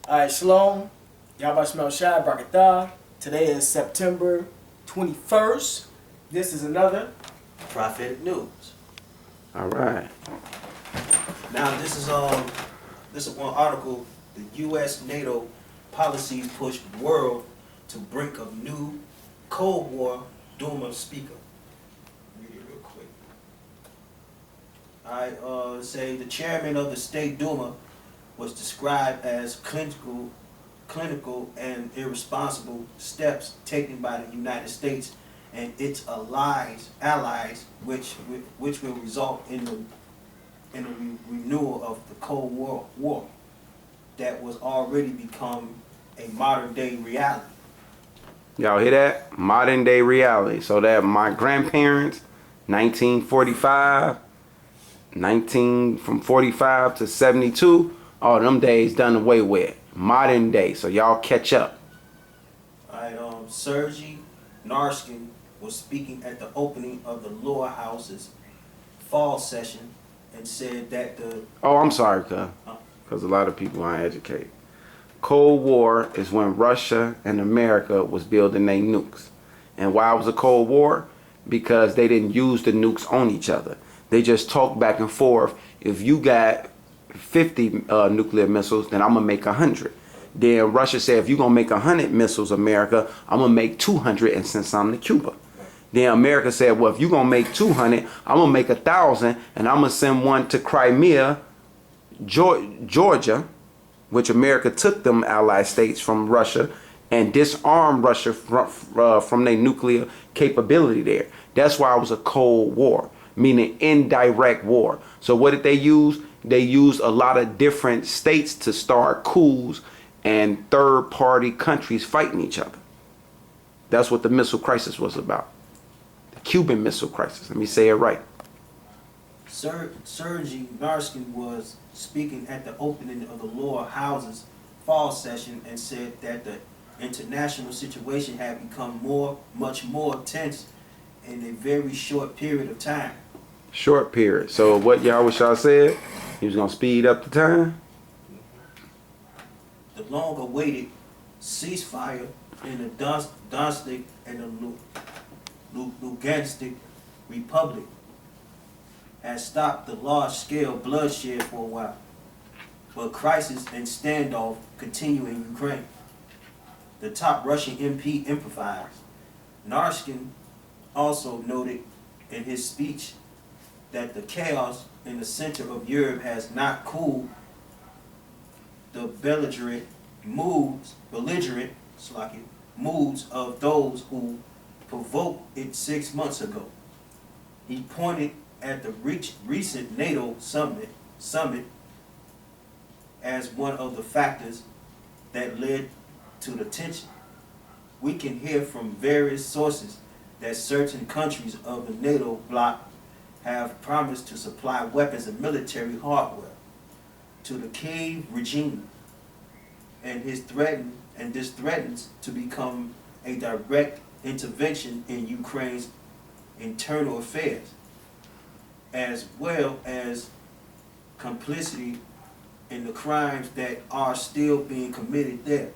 Alright, Shalom. Y'all about to smell Shai Brakatah. Today is September 21st. This is another Prophetic news. All right. Now this is one article. The U.S. NATO policies push world to brink of new Cold War Duma speaker. Read it real quick. I say the chairman of the State Duma was described as clinical and irresponsible steps taken by the United States and its allies, which will result in the renewal of the Cold War that was already become a modern day reality. Y'all hear that? Modern day reality. So that my grandparents, 1945, from 45 to 72, all them days done away with. Modern day. So y'all catch up. Sergey Narskin was speaking at the opening of the Lower House's fall session and said that the... Oh, I'm sorry, because a lot of people aren't educated. Cold War is when Russia and America was building their nukes. And why it was a Cold War? Because they didn't use the nukes on each other. They just talked back and forth. If you got 50 nuclear missiles, then I'm going to make 100. Then Russia said, if you're going to make 100 missiles, America, I'm going to make 200 and send some to Cuba. Then America said, well, if you're going to make 200, I'm going to make 1,000 and I'm going to send one to Crimea, Georgia, which America took them allied states from Russia and disarmed Russia from their nuclear capability there. That's why it was a Cold War, meaning indirect war. So what did they use? They used a lot of different states to start coups and third-party countries fighting each other. That's what the missile crisis was about. The Cuban Missile Crisis. Let me say it right. Sergey Narskin was speaking at the opening of the Lower House's fall session and said that the international situation had become much more tense in a very short period of time. Short period. So what y'all wish y'all said? He was going to speed up the time? The long-awaited ceasefire in the Donetsk and the Lugansk Republic has stopped the large-scale bloodshed for a while, but crisis and standoff continue in Ukraine. The top Russian MP improvised. Narskin also noted in his speech that the chaos in the center of Europe has not cooled the belligerent moods of those who provoked it 6 months ago. He pointed at the recent NATO summit as one of the factors that led to the tension. We can hear from various sources that certain countries of the NATO bloc have promised to supply weapons and military hardware to the Kiev regime, and this threatens to become a direct intervention in Ukraine's internal affairs, as well as complicity in the crimes that are still being committed there,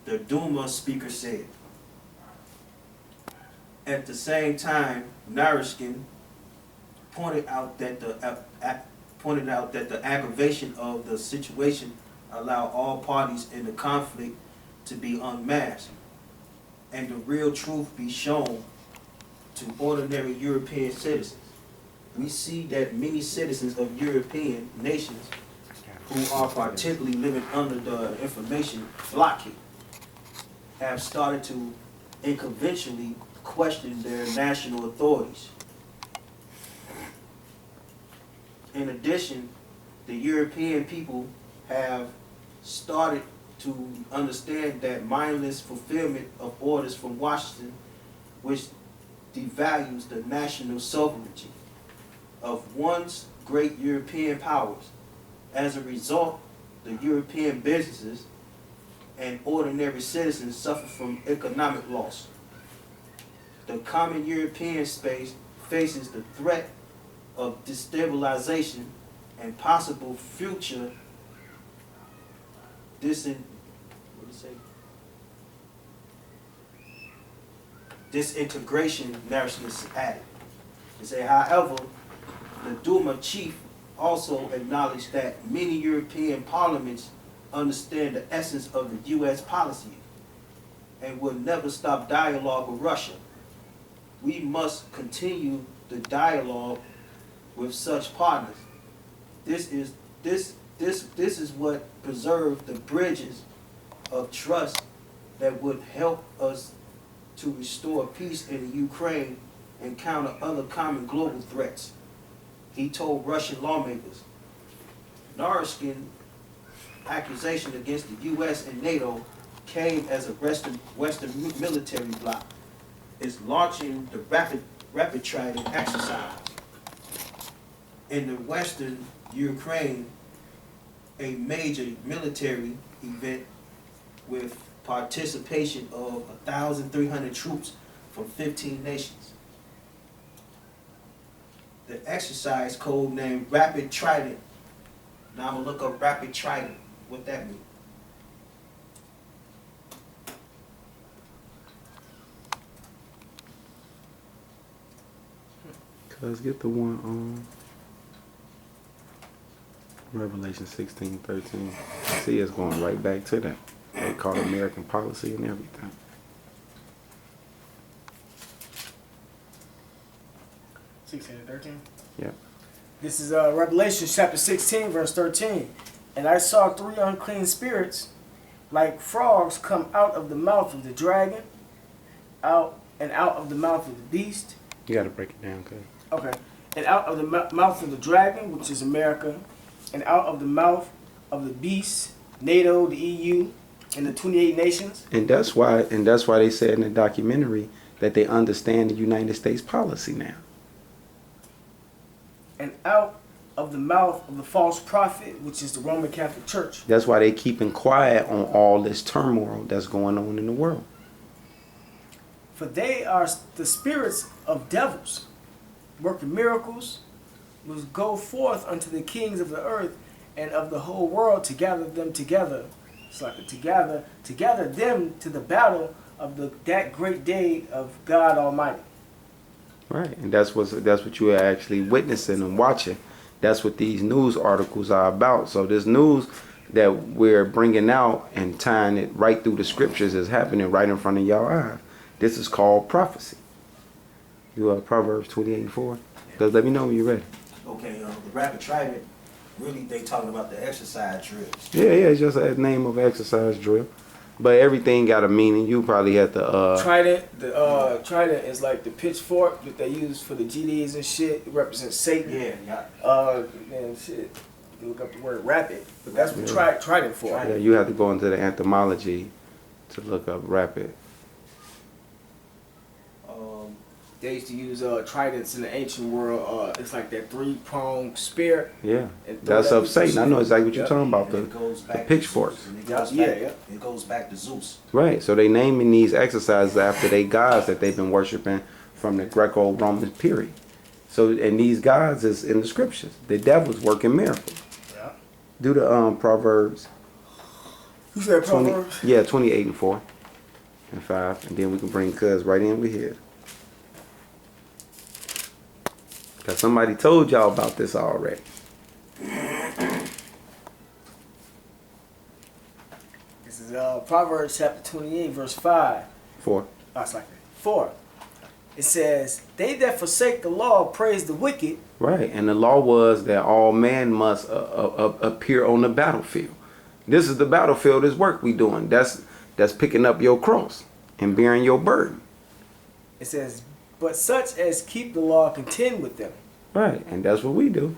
the Duma speaker said. At the same time, Naryshkin pointed out that the aggravation of the situation allow all parties in the conflict to be unmasked and the real truth be shown to ordinary European citizens. We see that many citizens of European nations who are particularly living under the information blockade have started to unconventionally question their national authorities. In addition, the European people have started to understand that mindless fulfillment of orders from Washington, which devalues the national sovereignty of once great European powers. As a result, the European businesses and ordinary citizens suffer from economic loss. The common European space faces the threat of destabilization and possible future say? Disintegration narrative is added. They say, however, the Duma chief also acknowledged that many European parliaments understand the essence of the U.S. policy and will never stop dialogue with Russia. We must continue the dialogue with such partners. This is what preserves the bridges of trust that would help us to restore peace in the Ukraine and counter other common global threats. He told Russian lawmakers. Naryshkin accusation against the U.S. and NATO came as a Western military bloc is launching the rapid trident exercise. In the Western Ukraine, a major military event with participation of 1,300 troops from 15 nations. The exercise code named Rapid Trident. Now I'm gonna look up Rapid Trident, what that means. Let's get the one on Revelation 16:13. See, it's going right back to that. They call it American policy and everything. 16 and 13. Yeah. This is Revelation chapter 16, verse 13. And I saw 3 unclean spirits, like frogs, come out of the mouth of the dragon, out of the mouth of the beast. You got to break it down, cuz. Okay. And out of the mouth of the dragon, which is America, and out of the mouth of the beast, NATO, the EU, and the 28 nations. And that's why they said in the documentary that they understand the United States policy now. And out of the mouth of the false prophet, which is the Roman Catholic Church. That's why they keeping quiet on all this turmoil that's going on in the world. For they are the spirits of devils, working miracles, which go forth unto the kings of the earth and of the whole world to gather them together. It's like to gather them to the battle of that great day of God Almighty. Right, and that's what you are actually witnessing and watching. That's what these news articles are about. So this news that we're bringing out and tying it right through the scriptures is happening right in front of y'all eyes. This is called prophecy. You Proverbs 28:4. Because let me know when you're ready. Okay, the Rapid Trident, really they talking about the exercise drills. Yeah, it's just a name of exercise drill. But everything got a meaning. You probably had to Trident. The trident is like the pitchfork that they use for the GDs and shit. It represents Satan. Yeah. And shit. You look up the word rapid, but that's what trident for. Yeah, you have to go into the entomology to look up rapid. They used to use tridents in the ancient world. It's like that 3-pronged spear. Yeah, that's of Satan. I know exactly what you're talking about. The pitchforks. It goes back to Zeus. Right. So they naming these exercises after they gods that they've been worshiping from the Greco-Roman period. So and these gods is in the scriptures. The devil's working miracles. Yeah. Do the Proverbs. You said Proverbs? 28:4 and 5, and then we can bring cuz right in with here. Cause somebody told y'all about this already. This is Proverbs chapter 28, verse 5. 4. Oh, it's like that. 4. It says, "They that forsake the law praise the wicked." Right, and the law was that all man must appear on the battlefield. This is the battlefield. This work we doing. That's picking up your cross and bearing your burden. It says, "But such as keep the law contend with them." Right, and that's what we do.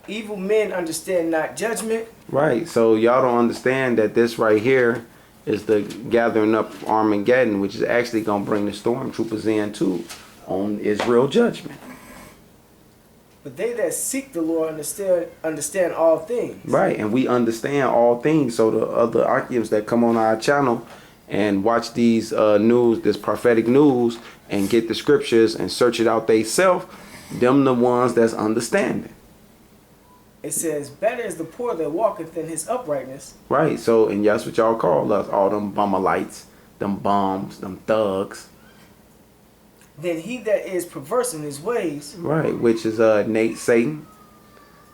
"Evil men understand not judgment." Right, so y'all don't understand that this right here is the gathering up Armageddon, which is actually going to bring the stormtroopers in too on Israel judgment. "But they that seek the Lord understand all things." Right, and we understand all things. So the other Akims that come on our channel and watch these this prophetic news and get the scriptures and search it out they self, them the ones that's understanding. It says, better is the poor that walketh in his uprightness. Right. So, and that's what y'all call us, all them bummerlights, them bums, them thugs. Than he that is perverse in his ways. Right. Which is Nate Satan,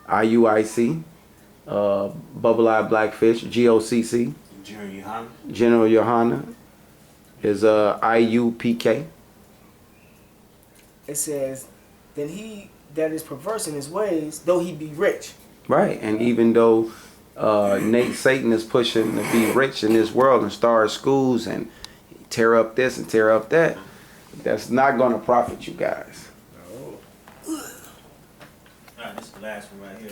IUIC, Bubble-Eyed Blackfish, GOCC, General Yohana is IUPK. It says, then he that is perverse in his ways, though he be rich. Right, and even though Nate Satan is pushing to be rich in this world and start schools and tear up this and tear up that, that's not going to profit you guys. Alright, this is the last one right here.